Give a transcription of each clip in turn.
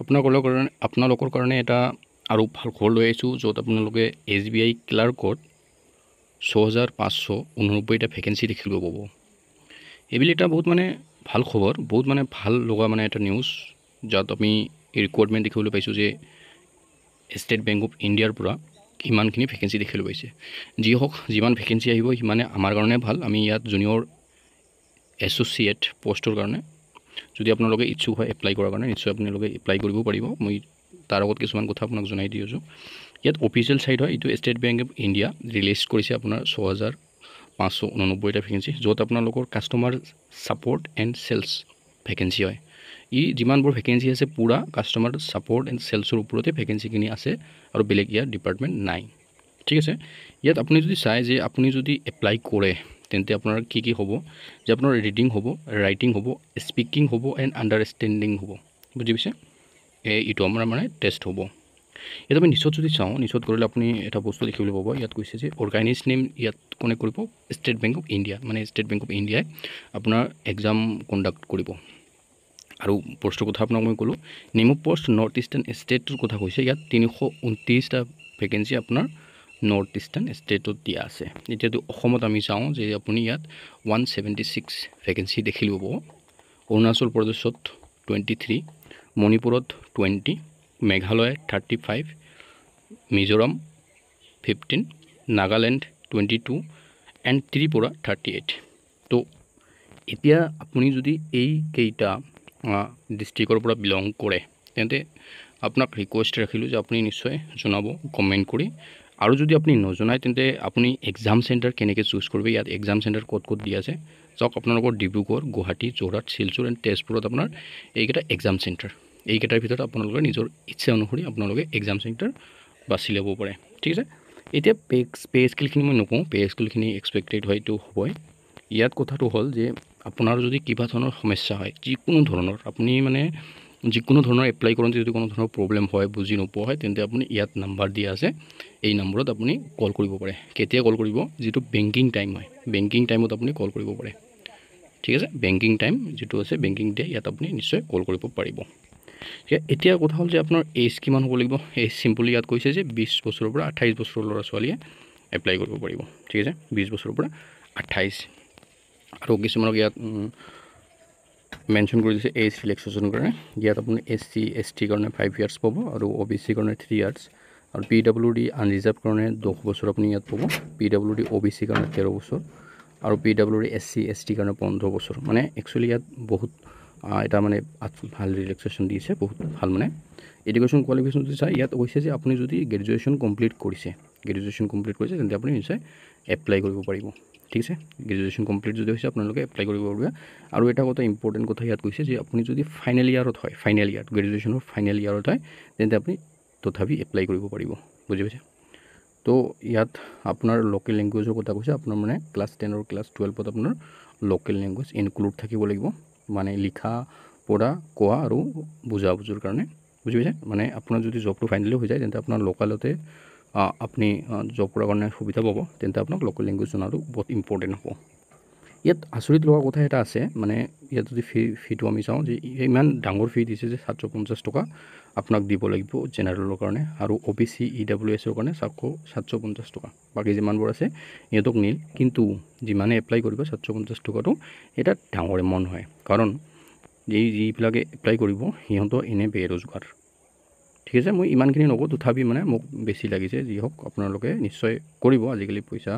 আপোনালোকৰ কাৰণে এটা আৰু ভাল খবৰ লৈ আহিছোঁ, য'ত আপোনালোকে SBI ক্লাৰ্কত 6589টা ভেকেঞ্চি দেখিব পাব। এইবিলাক এটা বহুত মানে ভাল খবৰ, বহুত মানে ভাল লগা মানে এটা নিউজ, য'ত আমি ৰিকুৱাৰমেণ্ট দেখিবলৈ পাইছোঁ যে ষ্টেট বেংক অফ ইণ্ডিয়াৰ পৰা কিমানখিনি ভেকেঞ্চি দেখিবলৈ পাইছে। যি হওক, যিমান ভেকেঞ্চি আহিব সিমানে আমাৰ কাৰণে ভাল। আমি ইয়াত জুনিয়ৰ এছ'চিয়েট পষ্টৰ কাৰণে যদি আপোনালোকে ইচ্ছুক হয় এপ্লাই কৰাৰ কাৰণে, নিশ্চয় আপোনালোকে এপ্লাই কৰিব পাৰিব। মই তাৰ আগত কিছুমান কথা আপোনাক জনাই দি আছোঁ। ইয়াত অফিচিয়েল চাইট হয়, এইটো State Bank of India release কৰিছে আপোনাৰ 6589টা ভেকেঞ্চি, য'ত আপোনালোকৰ customer support and sales vacancy হয়। ই যিমানবোৰ ভেকেঞ্চি আছে পূৰা কাষ্টমাৰ ছাপৰ্ট এণ্ড চেলছৰ ওপৰতে ভেকেঞ্চিখিনি আছে, আৰু বেলেগ ইয়াৰ ডিপাৰ্টমেণ্ট নাই। ঠিক আছে, ইয়াত আপুনি যদি চাই যে আপুনি যদি এপ্লাই কৰে তেন্তে আপোনাৰ কি কি হ'ব, যে আপোনাৰ ৰিডিং হ'ব, ৰাইটিং হ'ব, স্পিকিং হ'ব এণ্ড আণ্ডাৰষ্টেণ্ডিং হ'ব। বুজি পাইছে? এইটো আমাৰ মানে টেষ্ট হ'ব। ইয়াত আমি নিশ্চয় যদি চাওঁ, নিশ্চয় কৰিলে আপুনি এটা বস্তু দেখিবলৈ পাব। ইয়াত কৈছে যে অৰ্গেনাইজ নেম ইয়াত কোনে কৰিব, ষ্টেট বেংক অফ ইণ্ডিয়া, মানে ষ্টেট বেংক অফ ইণ্ডিয়াই আপোনাৰ এক্সাম কণ্ডাক্ট কৰিব। আৰু পষ্টৰ কথা আপোনাক মই ক'লোঁ, name of post north eastern ষ্টেটৰ কথা কৈছে। ইয়াত 329টা ভেকেঞ্চি আপোনাৰ নৰ্থ ইষ্টাৰ্ণ ষ্টেটত দিয়া আছে। এতিয়াতো অসমত আমি চাওঁ যে আপুনি ইয়াত 176 ভেকেঞ্চি দেখিব পাব। অৰুণাচল প্ৰদেশত 23, মণিপুৰত 20, মেঘালয় 35, মিজোৰাম 15, নাগালেণ্ড 22 এণ্ড ত্ৰিপুৰা 38। তো এতিয়া আপুনি যদি এইকেইটা ডিষ্ট্ৰিক্টৰ পৰা বিলং কৰে তেন্তে আপোনাক ৰিকুৱেষ্ট ৰাখিলোঁ যে আপুনি নিশ্চয় জনাব কমেণ্ট কৰি। আৰু যদি আপুনি নজনায় তেন্তে আপুনি এক্সাম চেণ্টাৰ কেনেকৈ চুজ কৰিব, ইয়াত এক্সাম চেণ্টাৰ ক'ত ক'ত দিয়া আছে চাওক। আপোনালোকৰ ডিব্ৰুগড়, গুৱাহাটী, যোৰহাট, শিলচৰ এণ্ড তেজপুৰত আপোনাৰ এইকেইটা এক্সাম চেণ্টাৰ। এইকেইটাৰ ভিতৰত আপোনালোকে নিজৰ ইচ্ছা অনুসৰি আপোনালোকে এক্সাম চেণ্টাৰ বাছি ল'ব পাৰে। ঠিক আছে, এতিয়া পে স্কেলখিনি মই নকওঁ, পে স্কেলখিনি এক্সপেক্টেড হয়তো হ'বই। ইয়াত কথাটো হ'ল যে আপোনাৰ যদি কিবা ধৰণৰ সমস্যা হয়, যিকোনো ধৰণৰ, আপুনি মানে যিকোনো ধৰণৰ এপ্লাই কৰোঁতে যদি কোনো ধৰণৰ প্ৰব্লেম হয়, বুজি নোপোৱা হয়, তেন্তে আপুনি ইয়াত নাম্বাৰ দিয়া আছে, এই নম্বৰত আপুনি কল কৰিব পাৰে। কেতিয়া কল কৰিব, যিটো বেংকিং টাইম হয়, বেংকিং টাইমত আপুনি কল কৰিব পাৰে। ঠিক আছে, বেংকিং টাইম যিটো আছে, বেংকিং ডে, ইয়াত আপুনি নিশ্চয় কল কৰিব পাৰিব। এতিয়া কথা হ'ল যে আপোনাৰ এজ কিমান হ'ব লাগিব। এজ চিম্পলি ইয়াত কৈছে যে 20 বছৰৰ পৰা 28 বছৰৰ ল'ৰা ছোৱালীয়ে এপ্লাই কৰিব পাৰিব। ঠিক আছে, 20 বছৰৰ পৰা 28। আৰু কিছুমানক ইয়াত মেনশ্যন কৰি দিছে এজ ৰিলেক্সেশ্যনৰ কাৰণে। ইয়াত আপুনি SC ST কাৰণে 5 ইয়াৰ্ছ পাব, আৰু OBC কাৰণে 3 ইয়াৰ্ছ, আৰু PWD আনৰিজাৰ্ভ কাৰণে 10 বছৰ আপুনি ইয়াত পাব। PWD OBC কাৰণে 13 বছৰ, আৰু PWD SC ST কাৰণে 15 বছৰ। মানে একচুৱেলি ইয়াত বহুত এটা মানে ভাল ৰিলেক্সেশ্যন দিছে, বহুত ভাল। মানে এডুকেশ্যন কোৱালিফিকেশ্যন যদি চাই, ইয়াত কৈছে যে আপুনি যদি গ্ৰেজুৱেশ্যন কমপ্লিট কৰিছে তেন্তে আপুনি নিশ্চয় এপ্লাই কৰিব পাৰিব। ঠিক আছে, গ্ৰেজুৱেশ্যন কমপ্লিট যদি হৈছে আপোনালোকে এপ্লাই কৰিব পাৰিব। আৰু এটা কথা, ইম্পৰ্টেণ্ট কথা ইয়াত কৈছে যে আপুনি যদি ফাইনেল ইয়াৰত হয়, ফাইনেল ইয়াৰ গ্ৰেজুৱেশ্যনৰ ফাইনেল ইয়াৰত হয়, তেন্তে আপুনি তথাপি এপ্লাই কৰিব পাৰিব। বুজি পাইছে? তো ইয়াত আপোনাৰ লোকেল লেংগুৱেজৰ কথা কৈছে। আপোনাৰ মানে ক্লাছ 10 আৰু ক্লাছ 12ত আপোনাৰ লোকেল লেংগুৱেজ ইনক্লুড থাকিব লাগিব, মানে লিখা, পঢ়া, কোৱা আৰু বুজাবুজিৰ কাৰণে। বুজি পাইছে? মানে আপোনাৰ যদি জবটো ফাইনেলি হৈ যায় তেন্তে আপোনাৰ লোকেলতে আপুনি জব কৰাৰ কাৰণে সুবিধা পাব, তেন্তে আপোনাক লোকেল লেংগুৱেজ জনাটো বহুত ইম্পৰ্টেণ্ট হ'ব। ইয়াত আচৰিত লগা কথা এটা আছে, মানে ইয়াত যদি ফিটো আমি চাওঁ যে ইমান ডাঙৰ ফি দিছে যে 750 টকা আপোনাক দিব লাগিব জেনেৰেলৰ কাৰণে, আৰু OBC EWSৰ কাৰণে 750 টকা। বাকী যিমানবোৰ আছে সিহঁতক নীল, কিন্তু যিমানে এপ্লাই কৰিব 750 টকাটো এটা ডাঙৰ এমাউণ্ট হয়, কাৰণ যিবিলাকে এপ্লাই কৰিব সিহঁতৰ এনে বেৰোজগাৰ। ঠিক আছে, মই ইমানখিনি নকওঁ, তথাপি মানে মোক বেছি লাগিছে। যি হওক, আপোনালোকে নিশ্চয় কৰিব। আজিকালি পইচা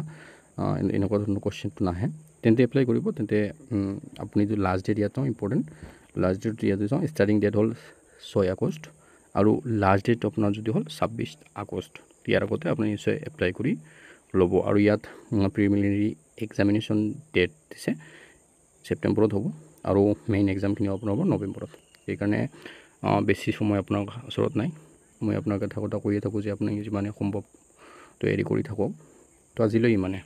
এনেকুৱা ধৰণৰ কুৱেশ্যনটো নাহে, তেন্তে এপ্লাই কৰিব। তেন্তে আপুনি যদি লাষ্ট ডেট ইয়াত চাওঁ, ইম্পৰ্টেণ্ট লাষ্ট ডেট ইয়াতে চাওঁ, ষ্টাৰ্টিং ডেট হ'ল 6 আগষ্ট, আৰু লাষ্ট ডেট আপোনাৰ যদি হ'ল 26 আগষ্ট। ইয়াৰ আগতে আপুনি নিশ্চয় এপ্লাই কৰি ল'ব। আৰু ইয়াত প্ৰিলিমিনাৰী এক্সামিনেশ্যন ডেট দিছে, ছেপ্টেম্বৰত হ'ব, আৰু মেইন এক্সামখিনি আপোনাৰ হ'ব নৱেম্বৰত। সেইকাৰণে বেছি সময় আপোনাৰ ওচৰত নাই। মই আপোনাক এটা কথা কৈয়ে থাকোঁ যে আপুনি যিমানে সম্ভৱ তৈয়াৰী কৰি থাকক। তো আজিলৈ ইমানে।